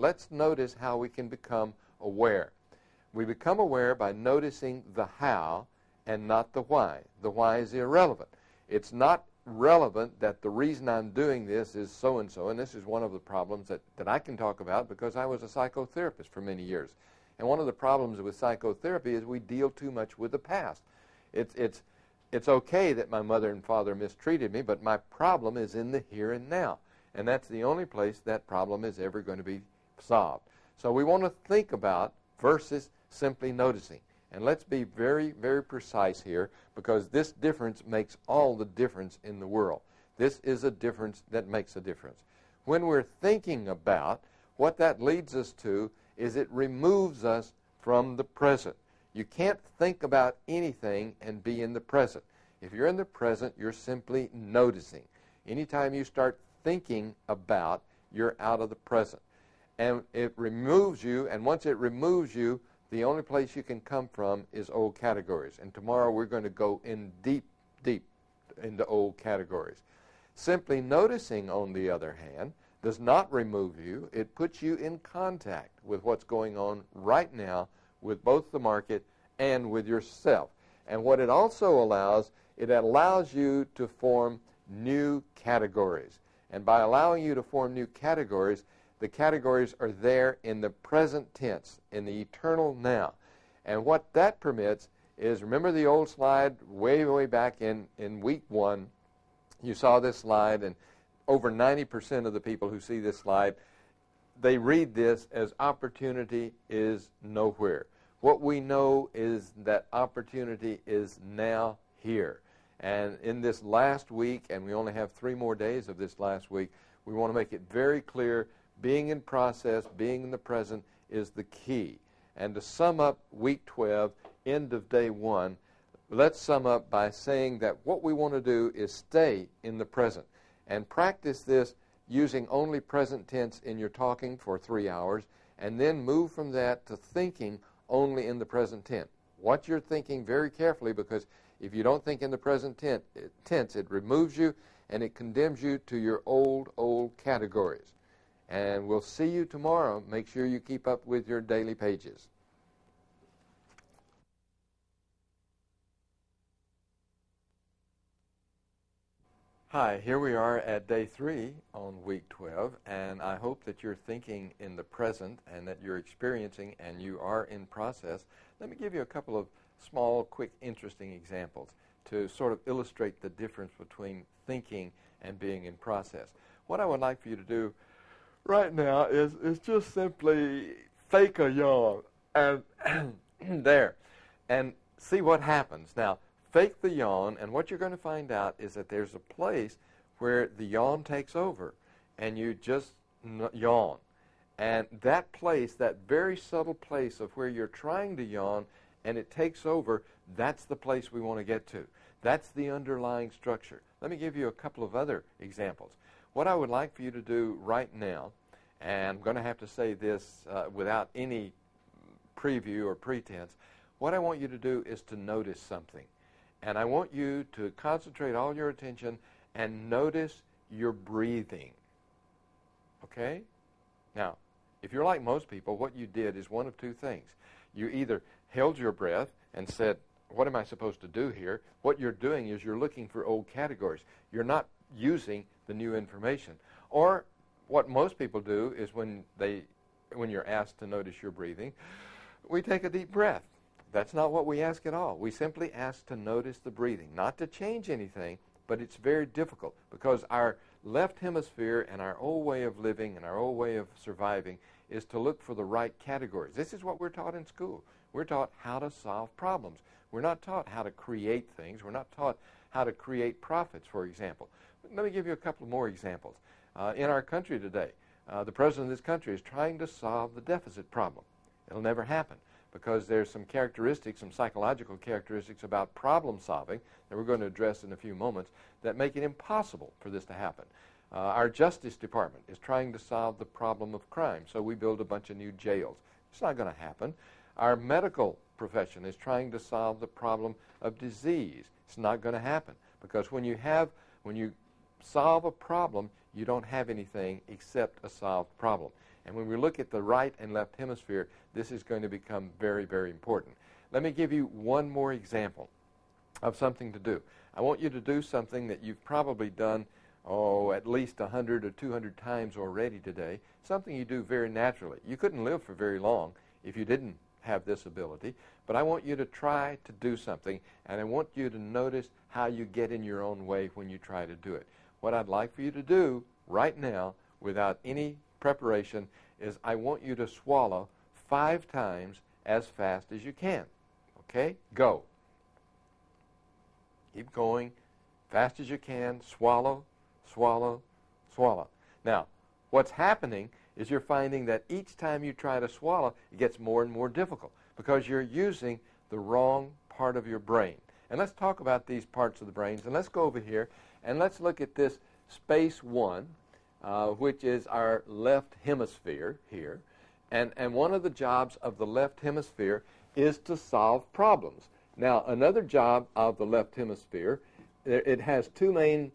let's notice how we can become aware. We become aware by noticing the how and not the why. The why is irrelevant. It's not relevant that the reason I'm doing this is so-and-so, and this is one of the problems that I can talk about because I was a psychotherapist for many years. And one of the problems with psychotherapy is we deal too much with the past. It's okay that my mother and father mistreated me, but my problem is in the here and now. And that's the only place that problem is ever going to be solved. So we want to think about versus simply noticing. And let's be very, very precise here, because this difference makes all the difference in the world. This is a difference that makes a difference. When we're thinking about, what that leads us to is it removes us from the present. You can't think about anything and be in the present. If you're in the present, you're simply noticing. Anytime you start thinking about, you're out of the present. And it removes you, and once it removes you, the only place you can come from is old categories. And tomorrow we're going to go in deep, deep into old categories. Simply noticing, on the other hand, does not remove you. It puts you in contact with what's going on right now with both the market and with yourself. And what it also allows, it allows you to form new categories. And by allowing you to form new categories, the categories are there in the present tense, in the eternal now. And what that permits is, remember the old slide way, way back in week 1, you saw this slide, and over 90% of the people who see this slide, they read this as opportunity is nowhere. What we know is that opportunity is now here. And in this last week, and we only have 3 more days of this last week, we want to make it very clear, being in process, being in the present is the key. And to sum up week 12, end of day 1, let's sum up by saying that what we want to do is stay in the present and practice this using only present tense in your talking for 3 hours, and then move from that to thinking only in the present tense. Watch your thinking very carefully, because if you don't think in the present tense, it removes you and it condemns you to your old categories. And we'll see you tomorrow. Make sure you keep up with your daily pages. Hi, here we are at day 3 on week 12, and I hope that you're thinking in the present and that you're experiencing and you are in process. Let me give you a couple of small, quick, interesting examples to sort of illustrate the difference between thinking and being in process. What I would like for you to do right now is just simply fake a yawn and there, and see what happens. Now, fake the yawn, and what you're going to find out is that there's a place where the yawn takes over, and you just yawn. And that place, that very subtle place of where you're trying to yawn and it takes over, that's the place we want to get to. That's the underlying structure. Let me give you a couple of other examples. What I would like for you to do right now, and I'm going to have to say this without any preview or pretense, what I want you to do is to notice something. And I want you to concentrate all your attention and notice your breathing. Okay? Now, if you're like most people, what you did is one of 2 things. You either held your breath and said, what am I supposed to do here? What you're doing is you're looking for old categories. You're not using the new information. Or what most people do is when you're asked to notice your breathing, we take a deep breath. That's not what we ask at all. We simply ask to notice the breathing, not to change anything, but it's very difficult because our left hemisphere and our old way of living and our old way of surviving is to look for the right categories. This is what we're taught in school. We're taught how to solve problems. We're not taught how to create things. We're not taught how to create profits, for example. Let me give you a couple more examples. In our country today, the president of this country is trying to solve the deficit problem. It'll never happen, because there's some characteristics, some psychological characteristics about problem solving that we're going to address in a few moments that make it impossible for this to happen. Our Justice Department is trying to solve the problem of crime, so we build a bunch of new jails. It's not going to happen. Our medical profession is trying to solve the problem of disease. It's not going to happen, because when you solve a problem, you don't have anything except a solved problem. And when we look at the right and left hemisphere, this is going to become very, very important. Let me give you one more example of something to do. I want you to do something that you've probably done, at least 100 or 200 times already today, something you do very naturally. You couldn't live for very long if you didn't have this ability, but I want you to try to do something, and I want you to notice how you get in your own way when you try to do it. What I'd like for you to do right now, without any preparation, is I want you to swallow 5 times as fast as you can. Okay? Go. Keep going, fast as you can. Swallow, swallow, swallow. Now, what's happening is you're finding that each time you try to swallow, it gets more and more difficult because you're using the wrong part of your brain. And let's talk about these parts of the brains. And let's go over here and let's look at this space 1, which is our left hemisphere here. And one of the jobs of the left hemisphere is to solve problems. Now, another job of the left hemisphere, it has 2 main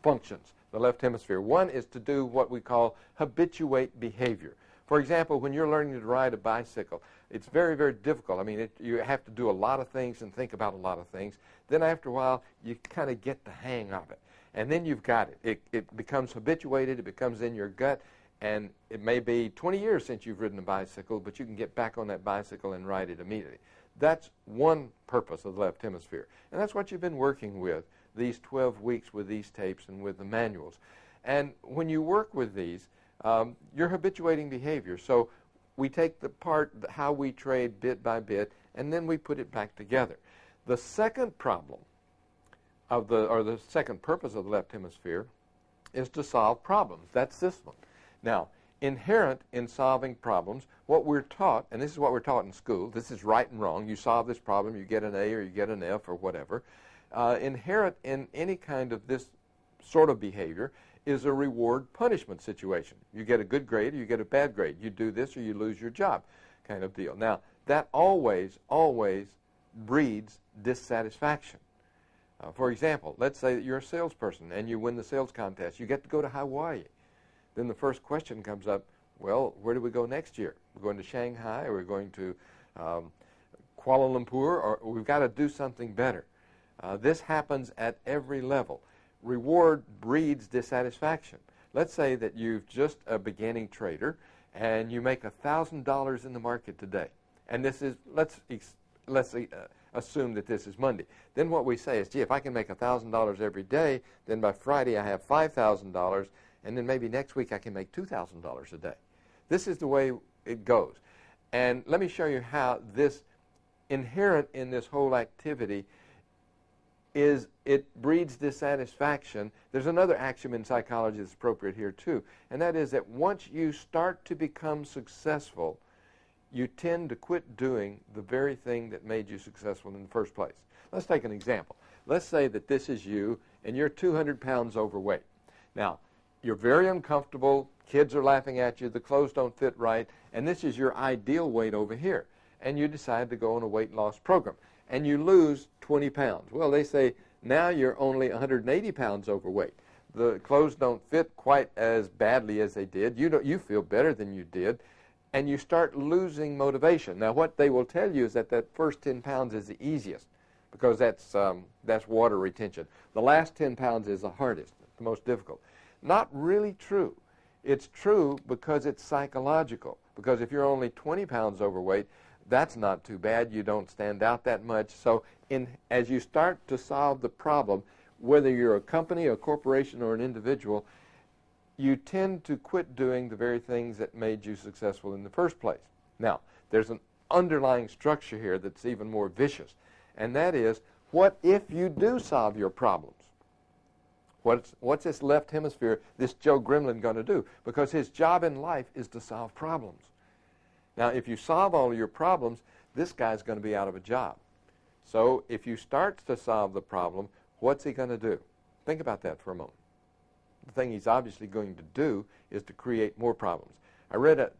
functions, the left hemisphere. One is to do what we call habituate behavior. For example, when you're learning to ride a bicycle, it's very, very difficult. I mean, you have to do a lot of things and think about a lot of things. Then after a while, you kind of get the hang of it. And then you've got it. It becomes habituated. It becomes in your gut. And it may be 20 years since you've ridden a bicycle, but you can get back on that bicycle and ride it immediately. That's one purpose of the left hemisphere. And that's what you've been working with these 12 weeks with these tapes and with the manuals. And when you work with these, you're habituating behavior. So we take the part, how we trade bit by bit, and then we put it back together. The second problem of the second purpose of the left hemisphere is to solve problems. That's this one. Now, inherent in solving problems, what we're taught, and this is what we're taught in school, this is right and wrong. You solve this problem, you get an A or you get an F or whatever. Inherent in any kind of this sort of behavior is a reward-punishment situation. You get a good grade or you get a bad grade. You do this or you lose your job kind of deal. Now, that always, always breeds dissatisfaction. For example, let's say that you're a salesperson and you win the sales contest. You get to go to Hawaii. Then the first question comes up, well, where do we go next year? We're going to Shanghai, or we're going to Kuala Lumpur, or we've got to do something better. This happens at every level. Reward breeds dissatisfaction. Let's say that you've just a beginning trader and you make $1,000 in the market today. And this is, let's assume that this is Monday. Then what we say is, gee, if I can make $1,000 every day, then by Friday I have $5,000, and then maybe next week I can make $2,000 a day. This is the way it goes. And let me show you how this inherent in this whole activity is it breeds dissatisfaction. There's another axiom in psychology that's appropriate here too, and that is that once you start to become successful, you tend to quit doing the very thing that made you successful in the first place. Let's take an example. Let's say that this is you and you're 200 pounds overweight. Now, you're very uncomfortable, kids are laughing at you, the clothes don't fit right, and this is your ideal weight over here. And you decide to go on a weight loss program. And you lose 20 pounds. Well, they say, now you're only 180 pounds overweight. The clothes don't fit quite as badly as they did. You feel better than you did. And you start losing motivation. Now, what they will tell you is that that first 10 pounds is the easiest because that's water retention. The last 10 pounds is the hardest, the most difficult. Not really true. It's true because it's psychological. Because if you're only 20 pounds overweight, that's not too bad. You don't stand out that much. So as you start to solve the problem, whether you're a company, a corporation, or an individual, you tend to quit doing the very things that made you successful in the first place. Now, there's an underlying structure here that's even more vicious, and that is, what if you do solve your problems? What's this left hemisphere, this Joe Gremlin, going to do? Because his job in life is to solve problems. Now, if you solve all of your problems, this guy's going to be out of a job. So if you start to solve the problem, what's he going to do? Think about that for a moment. The thing he's obviously going to do is to create more problems. I read a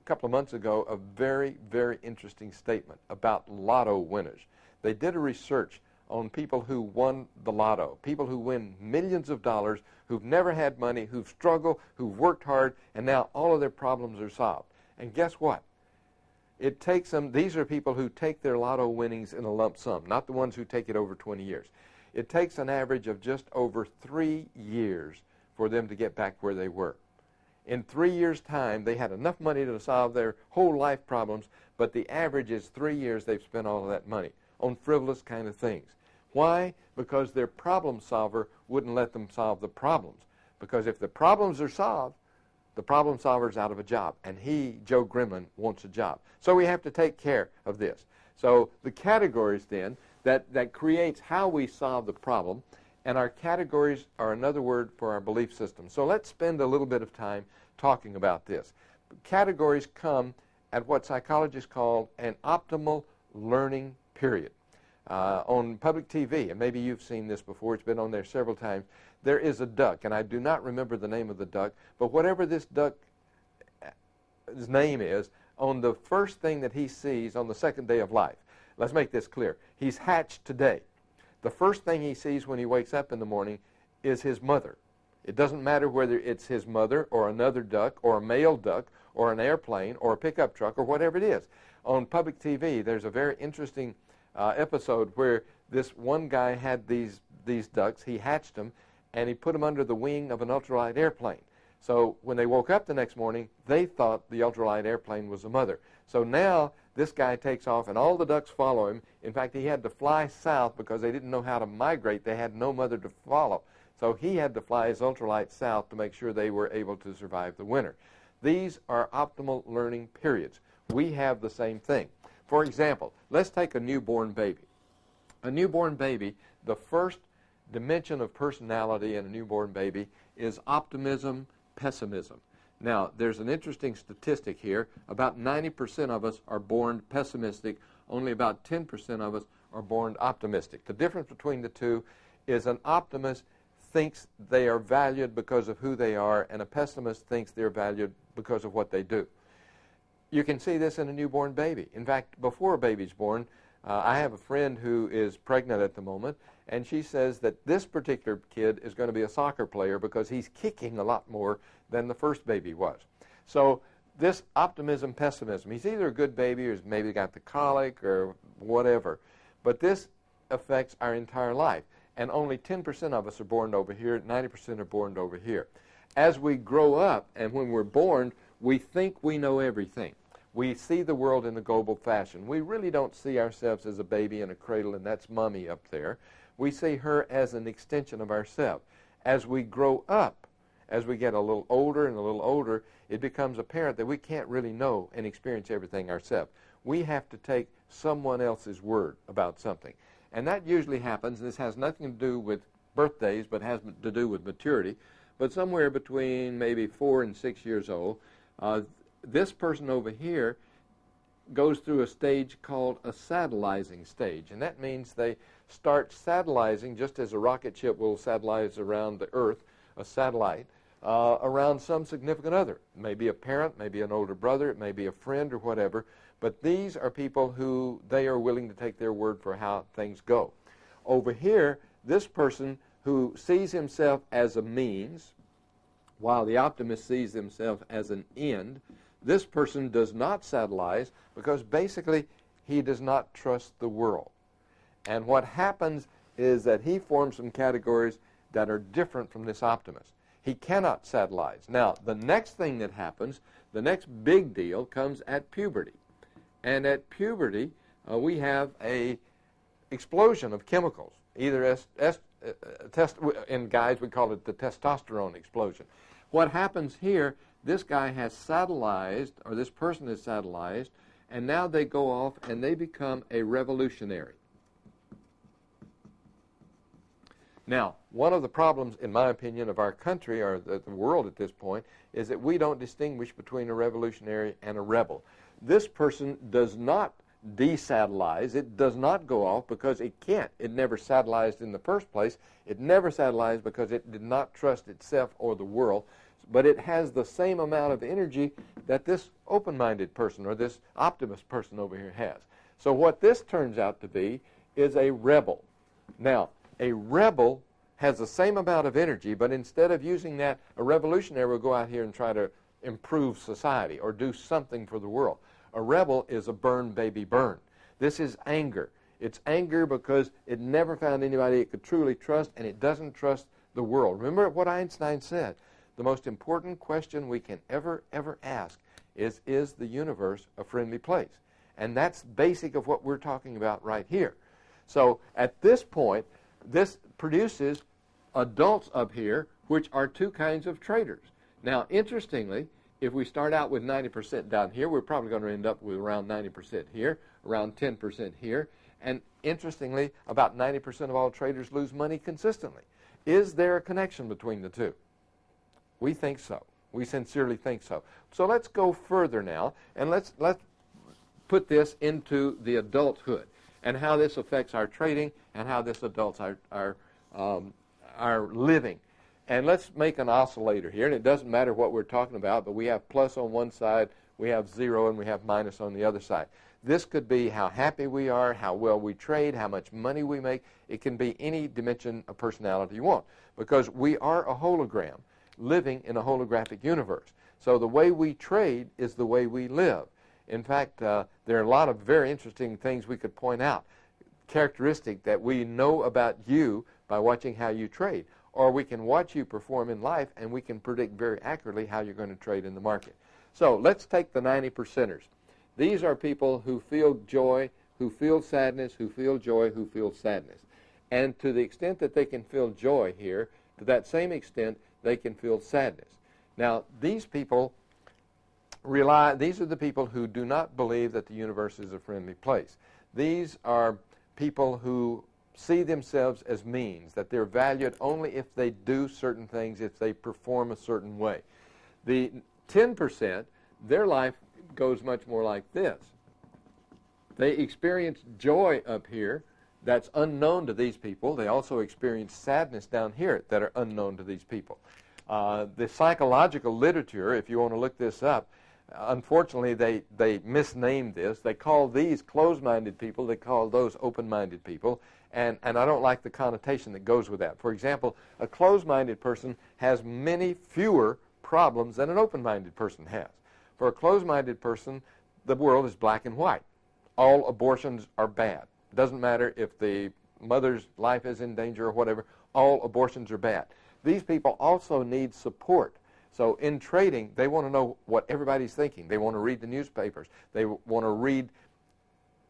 couple of months ago a very, very interesting statement about lotto winners. They did a research on people who won the lotto, people who win millions of dollars, who've never had money, who've struggled, who've worked hard, and now all of their problems are solved. And guess what? It takes them, these are people who take their lotto winnings in a lump sum, not the ones who take it over 20 years. It takes an average of just over 3 years for them to get back where they were. In 3 years' time, they had enough money to solve their whole life problems, but the average is 3 years they've spent all of that money on frivolous kind of things. Why? Because their problem solver wouldn't let them solve the problems. Because if the problems are solved, the problem solver's out of a job, and he, Joe Gremlin, wants a job. So we have to take care of this. So the categories then, that creates how we solve the problem, and our categories are another word for our belief system. So let's spend a little bit of time talking about this. Categories come at what psychologists call an optimal learning period. On public TV, and maybe you've seen this before, it's been on there several times, there is a duck, and I do not remember the name of the duck, but whatever this duck's name is, on the first thing that he sees on the second day of life, let's make this clear, he's hatched today. The first thing he sees when he wakes up in the morning is his mother. It doesn't matter whether it's his mother or another duck or a male duck or an airplane or a pickup truck or whatever it is. On public TV, there's a very interesting episode where this one guy had these ducks, he hatched them, and he put them under the wing of an ultralight airplane. So when they woke up the next morning, they thought the ultralight airplane was the mother. So now this guy takes off, and all the ducks follow him. In fact, he had to fly south because they didn't know how to migrate. They had no mother to follow. So he had to fly his ultralight south to make sure they were able to survive the winter. These are optimal learning periods. We have the same thing. For example, let's take a newborn baby. A newborn baby, the first dimension of personality in a newborn baby is optimism, pessimism. Now, there's an interesting statistic here. About 90% of us are born pessimistic. Only about 10% of us are born optimistic. The difference between the two is an optimist thinks they are valued because of who they are, and a pessimist thinks they're valued because of what they do. You can see this in a newborn baby. In fact, before a baby's born, I have a friend who is pregnant at the moment, and she says that this particular kid is going to be a soccer player because he's kicking a lot more than the first baby was. So this optimism, pessimism, he's either a good baby or he's maybe got the colic or whatever, but this affects our entire life. And only 10% of us are born over here, 90% are born over here. As we grow up, and when we're born, we think we know everything. We see the world in the global fashion. We really don't see ourselves as a baby in a cradle, and that's Mommy up there. We see her as an extension of ourselves. As we grow up, as we get a little older and a little older, it becomes apparent that we can't really know and experience everything ourselves. We have to take someone else's word about something. And that usually happens, and this has nothing to do with birthdays, but has to do with maturity, but somewhere between maybe 4 and 6 years old, this person over here goes through a stage called a satellizing stage, and that means they start satellizing just as a rocket ship will satellize around the Earth, a satellite, around some significant other. Maybe a parent, maybe an older brother, it may be a friend or whatever, but these are people who they are willing to take their word for how things go. Over here, this person who sees himself as a means, while the optimist sees himself as an end, this person does not satellize because basically he does not trust the world. And what happens is that he forms some categories that are different from this optimist. He cannot satellize. Now, the next thing that happens, the next big deal, comes at puberty. And at puberty, we have a explosion of chemicals. Either in guys, we call it the testosterone explosion. What happens here, this guy has satellized, or this person is satellized, and now they go off and they become a revolutionary. Now, one of the problems, in my opinion, of our country, or the world at this point, is that we don't distinguish between a revolutionary and a rebel. This person does not desatellize. It does not go off because it can't. It never satellized in the first place. It never satellized because it did not trust itself or the world. But it has the same amount of energy that this open-minded person or this optimist person over here has. So what this turns out to be is a rebel. Now, a rebel has the same amount of energy, but instead of using that, a revolutionary will go out here and try to improve society or do something for the world. A rebel is a burn, baby, burn. This is anger. It's anger because it never found anybody it could truly trust, and it doesn't trust the world. Remember what Einstein said. The most important question we can ever ask is the universe a friendly place? And that's basic of what we're talking about right here. So at this point, this produces adults up here, which are two kinds of traders. Now, interestingly, if we start out with 90% down here, we're probably going to end up with around 90% here, around 10% here. And interestingly, about 90% of all traders lose money consistently. Is there a connection between the two? We think so. We sincerely think so. So let's go further now, and let's put this into the adulthood and how this affects our trading and how this adults our living. And let's make an oscillator here, and it doesn't matter what we're talking about, but we have plus on one side, we have 0, and we have minus on the other side. This could be how happy we are, how well we trade, how much money we make. It can be any dimension of personality you want, because we are a hologram living in a holographic universe. So the way we trade is the way we live. In fact, there are a lot of very interesting things we could point out, characteristic that we know about you by watching how you trade. Or we can watch you perform in life, and we can predict very accurately how you're going to trade in the market. So let's take the 90%ers. These are people who feel joy, who feel sadness, who feel joy, who feel sadness. And to the extent that they can feel joy here, to that same extent, they can feel sadness. Now, these people these are the people who do not believe that the universe is a friendly place. These are people who see themselves as means, that they're valued only if they do certain things, if they perform a certain way. The 10%, their life goes much more like this. They experience joy up here that's unknown to these people. They also experience sadness down here that are unknown to these people. The psychological literature, if you want to look this up, unfortunately, they misnamed this. They call these closed-minded people. They call those open-minded people. And I don't like the connotation that goes with that. For example, a closed-minded person has many fewer problems than an open-minded person has. For a closed-minded person, the world is black and white. All abortions are bad. It doesn't matter if the mother's life is in danger or whatever. All abortions are bad. These people also need support. So in trading, they want to know what everybody's thinking. They want to read the newspapers. They want to read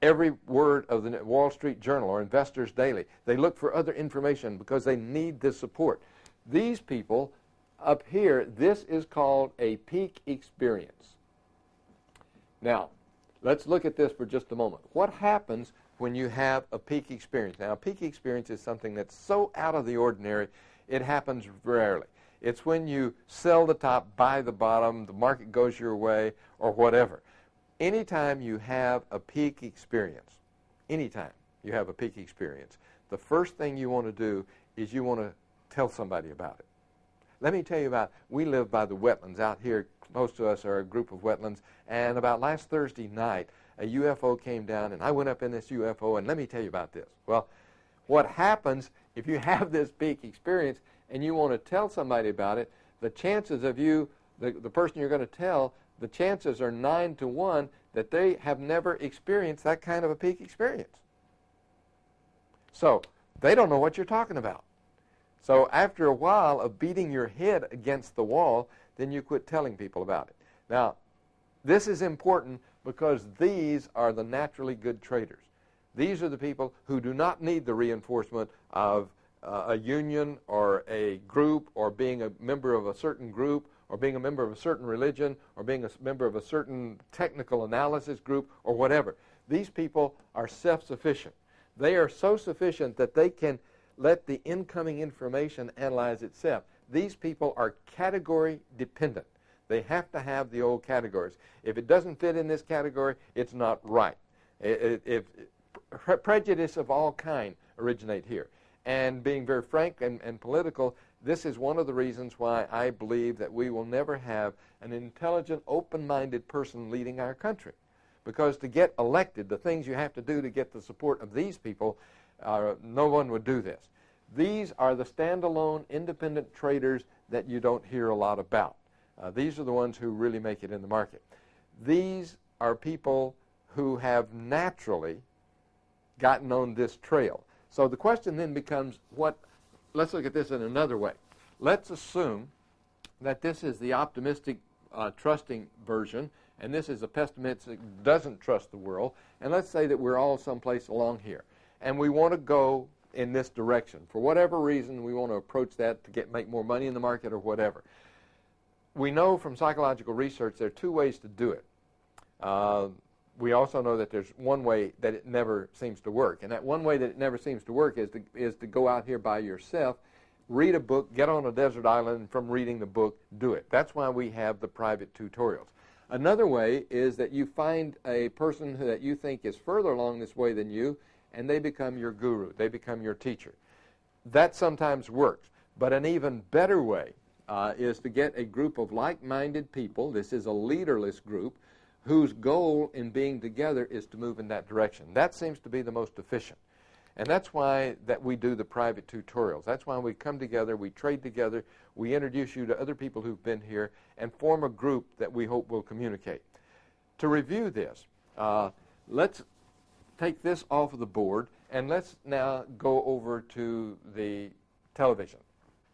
every word of the Wall Street Journal or Investors Daily. They look for other information because they need this support. These people up here, this is called a peak experience. Now, let's look at this for just a moment. What happens when you have a peak experience? Now, a peak experience is something that's so out of the ordinary, it happens rarely. It's when you sell the top, buy the bottom, the market goes your way, or whatever. Anytime you have a peak experience, the first thing you want to do is you want to tell somebody about it. Let me tell you about, we live by the wetlands. Out here close to us are a group of wetlands, and about last Thursday night, a UFO came down, and I went up in this UFO, and let me tell you about this. Well, what happens if you have this peak experience and you want to tell somebody about it, the chances of you, the person you're going to tell, the chances are 9 to 1 that they have never experienced that kind of a peak experience. So they don't know what you're talking about. So after a while of beating your head against the wall, then you quit telling people about it. Now, this is important because these are the naturally good traders. These are the people who do not need the reinforcement of a union or a group or being a member of a certain group or being a member of a certain religion or being a member of a certain technical analysis group or whatever. These people are self-sufficient. They are so sufficient that they can let the incoming information analyze itself. These people are category dependent. They have to have the old categories. If it doesn't fit in this category, it's not right. Prejudice of all kind originate here. And being very frank and political, this is one of the reasons why I believe that we will never have an intelligent, open-minded person leading our country. Because to get elected, the things you have to do to get the support of these people, No one would do this. These are the standalone independent traders that you don't hear a lot about. These are the ones who really make it in the market. These are people who have naturally gotten on this trail. So the question then becomes, let's look at this in another way. Let's assume that this is the optimistic, trusting version, and this is a pessimistic, doesn't trust the world, and let's say that we're all someplace along here, and we want to go in this direction. For whatever reason, we want to approach that to make more money in the market or whatever. We know from psychological research there are two ways to do it. We also know that there's one way that it never seems to work, and that one way that it never seems to work is to go out here by yourself, read a book, get on a desert island, and from reading the book, do it. That's why we have the private tutorials. Another way is that you find a person that you think is further along this way than you, and they become your guru. They become your teacher. That sometimes works, but an even better way is to get a group of like-minded people. This is a leaderless group whose goal in being together is to move in that direction. That seems to be the most efficient. And that's why that we do the private tutorials. That's why we come together, we trade together, we introduce you to other people who've been here, and form a group that we hope will communicate. To review this, let's take this off of the board, and let's now go over to the television.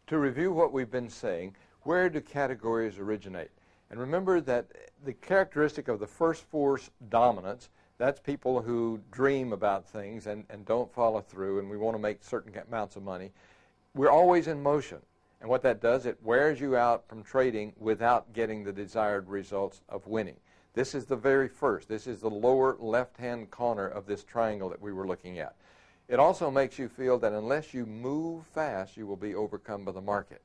To review what we've been saying, where do categories originate? And remember that the characteristic of the first force dominance, that's people who dream about things and don't follow through, and we want to make certain amounts of money. We're always in motion. And what that does, it wears you out from trading without getting the desired results of winning. This is the very first. This is the lower left-hand corner of this triangle that we were looking at. It also makes you feel that unless you move fast, you will be overcome by the market.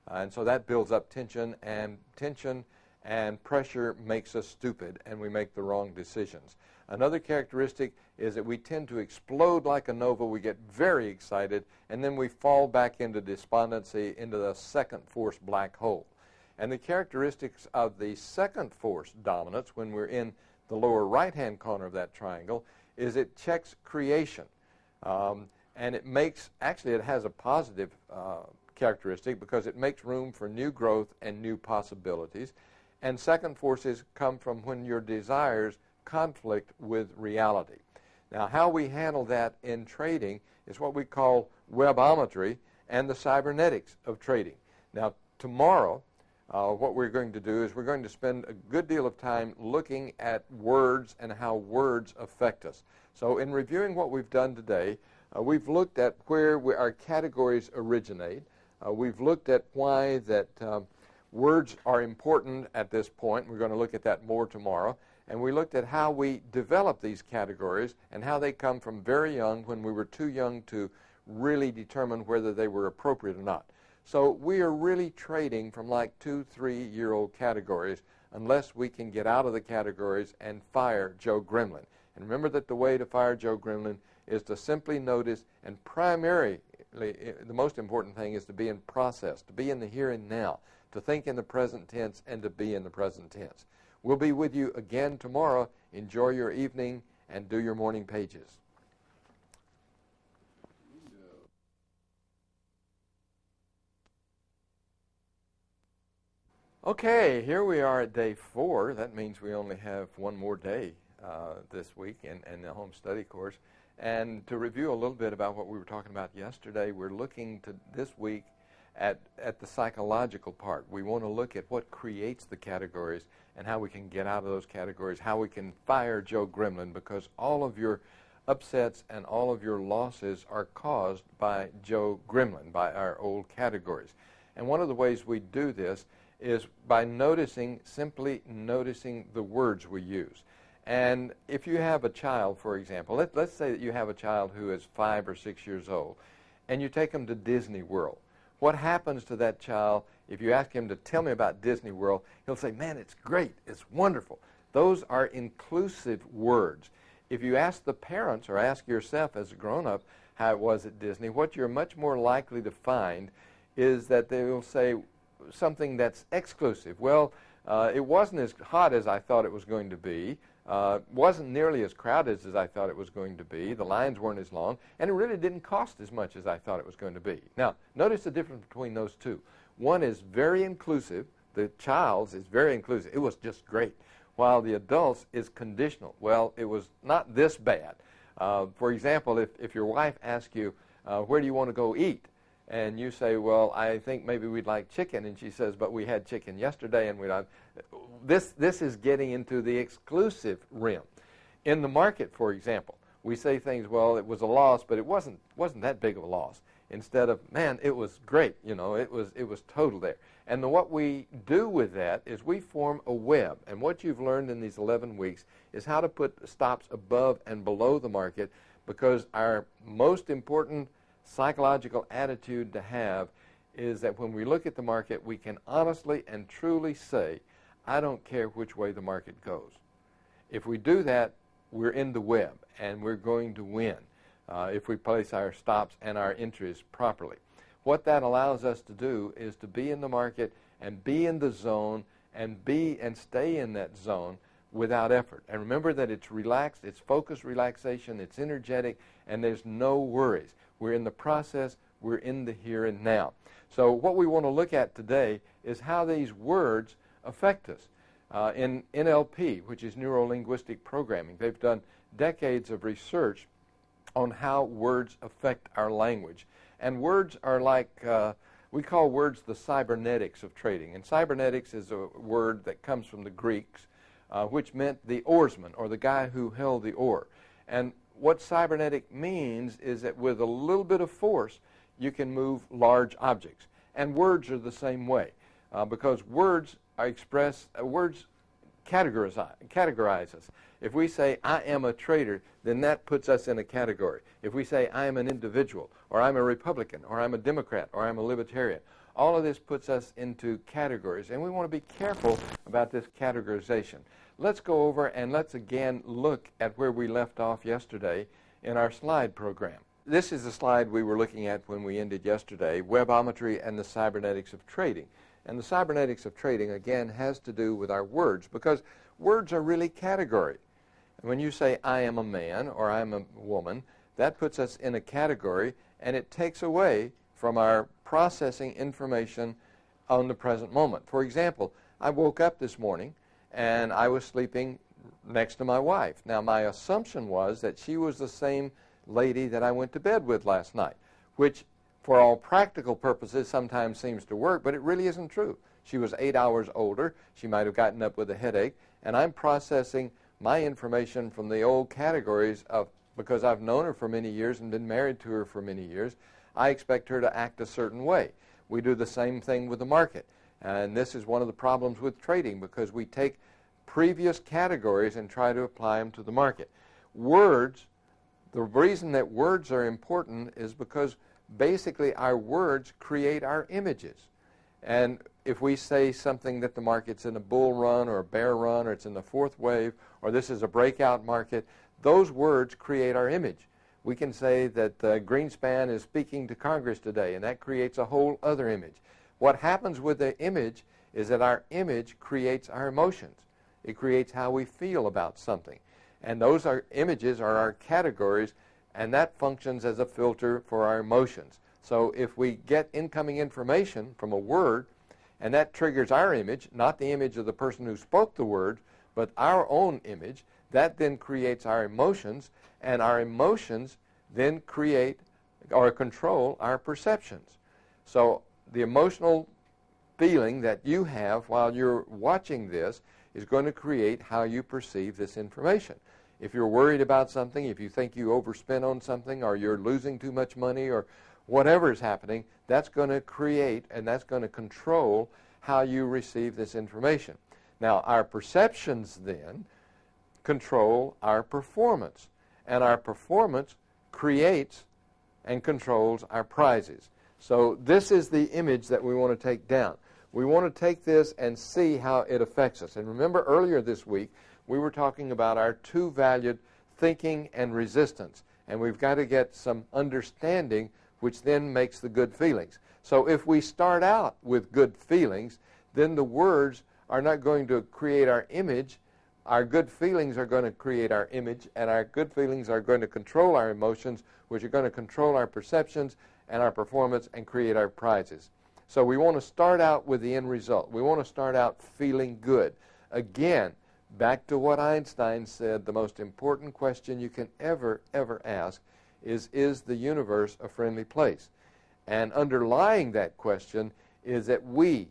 And so that builds up tension and pressure makes us stupid, and we make the wrong decisions. Another characteristic is that we tend to explode like a nova. We get very excited, and then we fall back into despondency, into the second force black hole. And the characteristics of the second force dominance, when we're in the lower right-hand corner of that triangle, is it checks creation. And it makes, actually it has a positive characteristic because it makes room for new growth and new possibilities. And second forces come from when your desires conflict with reality. Now, how we handle that in trading is what we call webometry and the cybernetics of trading. Now, tomorrow, what we're going to do is we're going to spend a good deal of time looking at words and how words affect us. So in reviewing what we've done today, we've looked at where our categories originate. We've looked at why that words are important at this point. We're going to look at that more tomorrow. And we looked at how we develop these categories and how they come from very young, when we were too young to really determine whether they were appropriate or not. So we are really trading from like 2-3-year-old categories unless we can get out of the categories and fire Joe Gremlin. And remember that the way to fire Joe Gremlin is to simply notice, and primarily the most important thing is to be in process, to be in the here and now, to think in the present tense and to be in the present tense. We'll be with you again tomorrow. Enjoy your evening and do your morning pages. Okay, here we are at day 4. That means we only have one more day this week in the home study course. And to review a little bit about what we were talking about yesterday, we're looking to this week at the psychological part. We want to look at what creates the categories and how we can get out of those categories, how we can fire Joe Gremlin, because all of your upsets and all of your losses are caused by Joe Gremlin, by our old categories. And one of the ways we do this is by simply noticing the words we use. And if you have a child, for example, let's say that you have a child who is 5 or 6 years old, and you take them to Disney World. What happens to that child if you ask him to tell me about Disney World? He'll say, man, it's great, it's wonderful. Those are inclusive words. If you ask the parents or ask yourself as a grown-up how it was at Disney, what you're much more likely to find is that they will say something that's exclusive. Well, It wasn't as hot as I thought it was going to be. Wasn't nearly as crowded as I thought it was going to be. The lines weren't as long, and it really didn't cost as much as I thought it was going to be. Now, notice the difference between those two. One is very inclusive. The child's is very inclusive. It was just great. While the adults is conditional. Well, it was not this bad. For example, if your wife asks you, where do you want to go eat? And you say, well, I think maybe we'd like chicken. And she says, but we had chicken yesterday, and we don't. This is getting into the exclusive realm. In the market, for example, we say things, well, it was a loss, but it wasn't that big of a loss. Instead of, man, it was great. You know, it was total there. And what we do with that is we form a web. And what you've learned in these 11 weeks is how to put stops above and below the market, because our most important psychological attitude to have is that when we look at the market, we can honestly and truly say, I don't care which way the market goes. If we do that, we're in the web, and we're going to win if we place our stops and our entries properly. What that allows us to do is to be in the market and be in the zone and stay in that zone without effort. And remember that it's relaxed, it's focused relaxation, it's energetic, and there's no worries. We're in the process, we're in the here and now. So what we want to look at today is how these words affect us. In NLP, which is Neuro-Linguistic Programming, they've done decades of research on how words affect our language. And words are like, we call words the cybernetics of trading. And cybernetics is a word that comes from the Greeks, which meant the oarsman, or the guy who held the oar. And what cybernetic means is that with a little bit of force, you can move large objects. And words are the same way, because words words categorize us. If we say, I am a trader, then that puts us in a category. If we say, I am an individual, or I'm a Republican, or I'm a Democrat, or I'm a Libertarian, all of this puts us into categories, and we want to be careful about this categorization. Let's go over and let's again look at where we left off yesterday in our slide program. This is the slide we were looking at when we ended yesterday, Webometry and the Cybernetics of Trading. And the cybernetics of trading, again, has to do with our words, because words are really category. When you say, I am a man, or I am a woman, that puts us in a category, and it takes away from our processing information on the present moment. For example, I woke up this morning, and I was sleeping next to my wife. Now, my assumption was that she was the same lady that I went to bed with last night, which for all practical purposes sometimes seems to work, but it really isn't true. She was 8 hours older. She might have gotten up with a headache, and I'm processing my information from the old categories of, because I've known her for many years and been married to her for many years, I expect her to act a certain way. We do the same thing with the market. And this is one of the problems with trading, because we take previous categories and try to apply them to the market. Words, the reason that words are important is because basically our words create our images. And if we say something that the market's in a bull run or a bear run, or it's in the fourth wave, or this is a breakout market, those words create our image. We can say that Greenspan is speaking to Congress today, and that creates a whole other image. What happens with the image is that our image creates our emotions. It creates how we feel about something. And those images are our categories, and that functions as a filter for our emotions. So if we get incoming information from a word, and that triggers our image, not the image of the person who spoke the word, but our own image, that then creates our emotions, and our emotions then create or control our perceptions. So the emotional feeling that you have while you're watching this is going to create how you perceive this information. If you're worried about something, if you think you overspent on something, or you're losing too much money, or whatever is happening, that's going to create and that's going to control how you receive this information. Now, our perceptions then control our performance, and our performance creates and controls our prizes. So this is the image that we want to take down. We want to take this and see how it affects us. And remember, earlier this week, we were talking about our two valued thinking and resistance. And we've got to get some understanding, which then makes the good feelings. So if we start out with good feelings, then the words are not going to create our image. Our good feelings are going to create our image, and our good feelings are going to control our emotions, which are going to control our perceptions and our performance and create our prizes. So we want to start out with the end result. We want to start out feeling good. Again, back to what Einstein said, the most important question you can ever ask is the universe a friendly place? And underlying that question is that we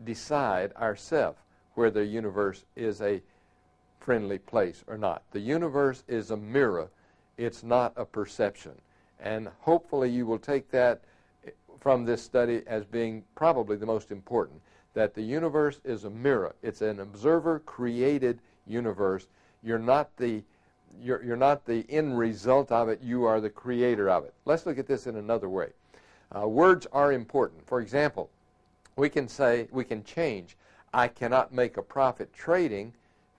decide ourselves whether the universe is a friendly place or not. The universe is a mirror. It's not a perception. And hopefully you will take that from this study as being probably the most important, that the universe is a mirror. It's an observer-created universe. You're not the end result of it. You are the creator of it. Let's look at this in another way. Words are important. For example, we can change, I cannot make a profit trading,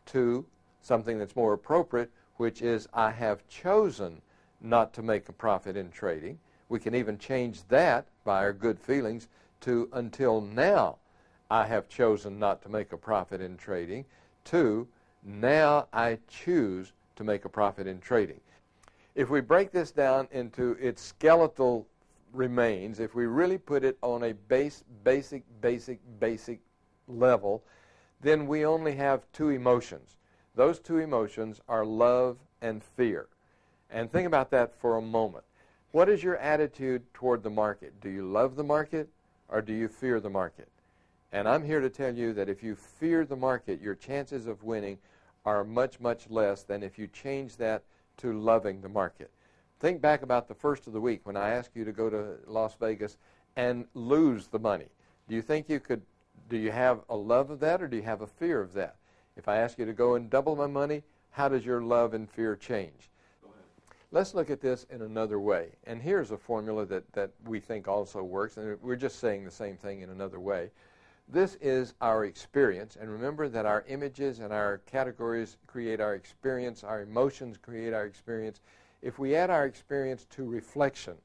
to something that's more appropriate, which is, I have chosen not to make a profit in trading. We can even change that by our good feelings to, until now, I have chosen not to make a profit in trading, to, now I choose to make a profit in trading. If we break this down into its skeletal remains, if we really put it on a basic level, then we only have two emotions. Those two emotions are love and fear. And think about that for a moment. What is your attitude toward the market? Do you love the market or do you fear the market? And I'm here to tell you that if you fear the market, your chances of winning are much less than if you change that to loving the market. Think back about the first of the week when I asked you to go to Las Vegas and lose the money. Do you think you could, do you have a love of that or do you have a fear of that? If I ask you to go and double my money, how does your love and fear change? Let's look at this in another way. And here's a formula that we think also works, and we're just saying the same thing in another way. This is our experience, and remember that our images and our categories create our experience, our emotions create our experience. If we add our experience to reflection,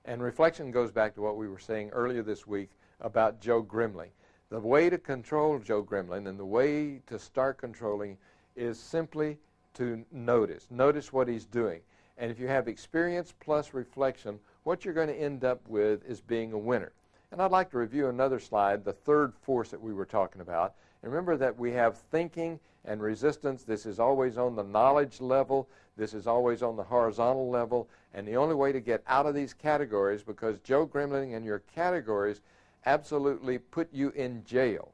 and reflection goes back to what we were saying earlier this week about Joe Grimling. The way to control Joe Grimling and the way to start controlling is simply to notice what he's doing. And if you have experience plus reflection, what you're going to end up with is being a winner. And I'd like to review another slide, the third force that we were talking about. And remember that we have thinking and resistance. This is always on the knowledge level. This is always on the horizontal level. And the only way to get out of these categories, because Joe Grimling and your categories absolutely put you in jail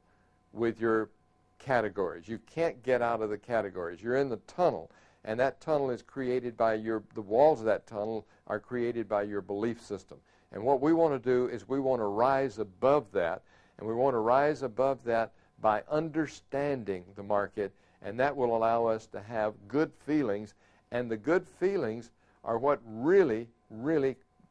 with your categories. You can't get out of the categories. You're in the tunnel. And that tunnel is created by the walls of that tunnel are created by your belief system. And what we want to do is we want to rise above that, and we want to rise above that by understanding the market, and that will allow us to have good feelings, and the good feelings are what really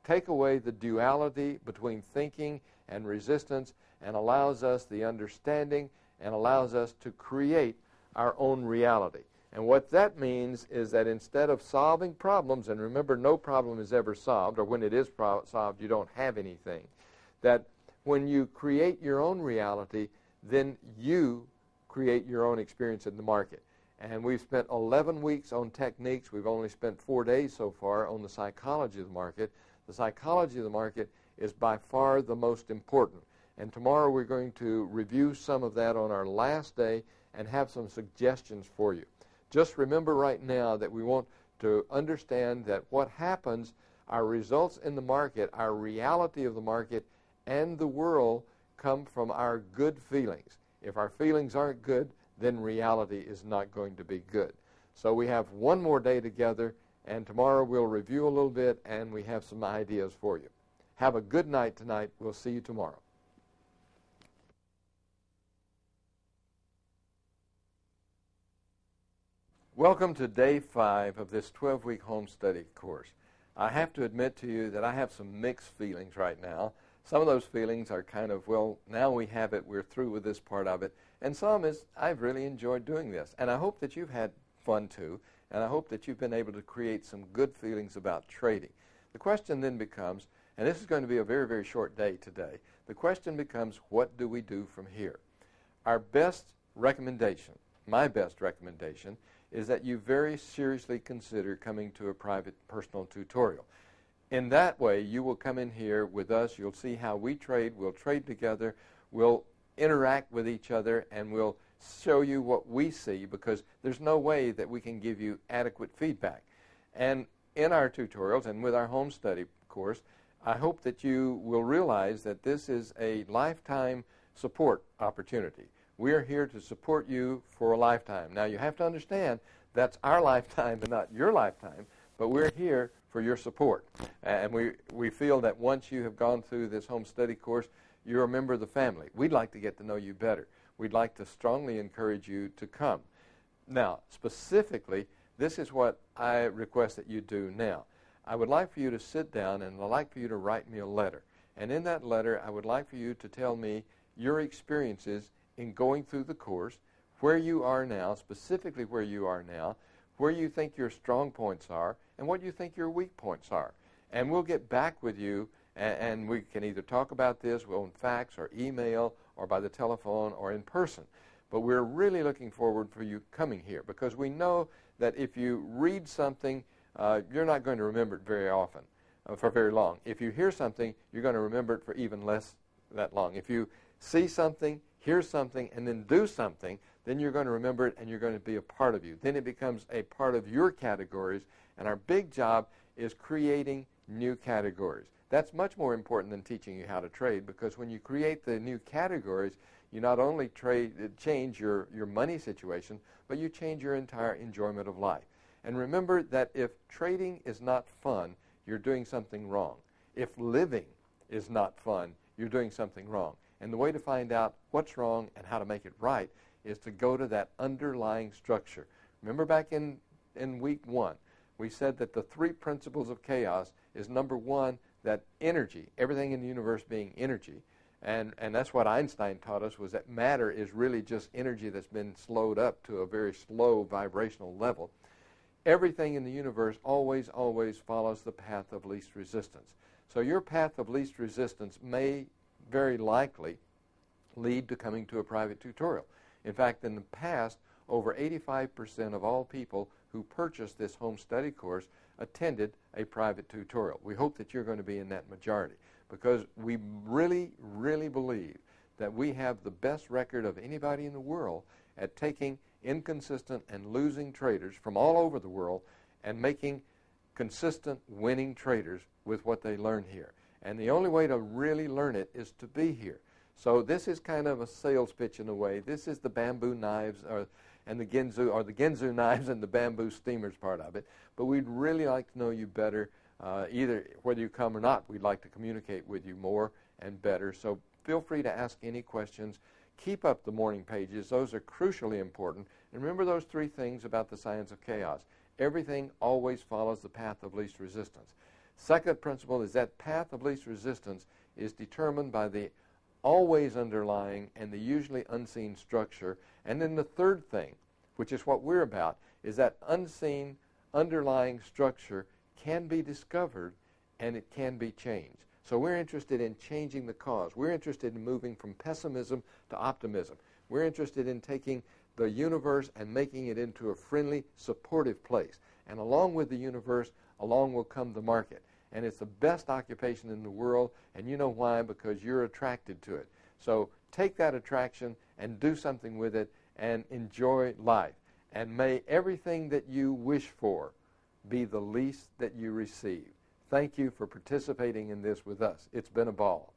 take away the duality between thinking and resistance and allows us the understanding and allows us to create our own reality. And what that means is that instead of solving problems, and remember no problem is ever solved, or when it is solved you don't have anything, that when you create your own reality, then you create your own experience in the market. And we've spent 11 weeks on techniques. We've only spent 4 days so far on the psychology of the market. The psychology of the market is by far the most important. And tomorrow we're going to review some of that on our last day and have some suggestions for you. Just remember right now that we want to understand that what happens, our results in the market, our reality of the market and the world come from our good feelings. If our feelings aren't good, then reality is not going to be good. So we have one more day together, and tomorrow we'll review a little bit and we have some ideas for you. Have a good night tonight. We'll see you tomorrow. Welcome to day 5 of this 12-week home study course. I have to admit to you that I have some mixed feelings right now. Some of those feelings are kind of, well, now we have it, we're through with this part of it. And some is, I've really enjoyed doing this. And I hope that you've had fun too, and I hope that you've been able to create some good feelings about trading. The question then becomes, and this is going to be a very short day today, the question becomes, what do we do from here? Our best recommendation, my best recommendation, is that you very seriously consider coming to a private personal tutorial. In that way, you will come in here with us, you'll see how we trade, we'll trade together, we'll interact with each other, and we'll show you what we see, because there's no way that we can give you adequate feedback. And in our tutorials and with our home study course, I hope that you will realize that this is a lifetime support opportunity. We are here to support you for a lifetime. Now, you have to understand that's our lifetime and not your lifetime, but we're here for your support. And we feel that once you have gone through this home study course, you're a member of the family. We'd like to get to know you better. We'd like to strongly encourage you to come. Now, specifically, this is what I request that you do now. I would like for you to sit down, and I'd like for you to write me a letter. And in that letter, I would like for you to tell me your experiences in going through the course, where you are now, specifically where you are now, where you think your strong points are, and what you think your weak points are. And we'll get back with you, and we can either talk about this on fax or email or by the telephone or in person. But we're really looking forward for you coming here, because we know that if you read something, you're not going to remember it very often, for very long. If you hear something, you're going to remember it for even less that long. If you see something, hear something, and then do something, then you're going to remember it, and you're going to be a part of you. Then it becomes a part of your categories, and our big job is creating new categories. That's much more important than teaching you how to trade, because when you create the new categories, you not only change your money situation, but you change your entire enjoyment of life. And remember that if trading is not fun, you're doing something wrong. If living is not fun, you're doing something wrong. And the way to find out what's wrong and how to make it right is to go to that underlying structure. Remember back in week 1, we said that the 3 principles of chaos is, number 1, that energy, everything in the universe being energy, and that's what Einstein taught us, was that matter is really just energy that's been slowed up to a very slow vibrational level. Everything in the universe always, always follows the path of least resistance. So your path of least resistance may very likely lead to coming to a private tutorial. In fact, in the past, over 85% of all people who purchased this home study course attended a private tutorial. We hope that you're going to be in that majority, because we really, really believe that we have the best record of anybody in the world at taking inconsistent and losing traders from all over the world and making consistent winning traders with what they learn here. And the only way to really learn it is to be here. So this is kind of a sales pitch in a way. This is the bamboo knives and the Ginsu knives and the bamboo steamers part of it. But we'd really like to know you better, either whether you come or not. We'd like to communicate with you more and better. So feel free to ask any questions. Keep up the morning pages. Those are crucially important. And remember those 3 things about the science of chaos. Everything always follows the path of least resistance. Second principle is that path of least resistance is determined by the always underlying and the usually unseen structure. And then the third thing, which is what we're about, is that unseen underlying structure can be discovered and it can be changed. So we're interested in changing the cause. We're interested in moving from pessimism to optimism. We're interested in taking the universe and making it into a friendly, supportive place. And along with the universe, along will come the market. And it's the best occupation in the world, and you know why, because you're attracted to it. So take that attraction and do something with it and enjoy life. And may everything that you wish for be the least that you receive. Thank you for participating in this with us. It's been a ball.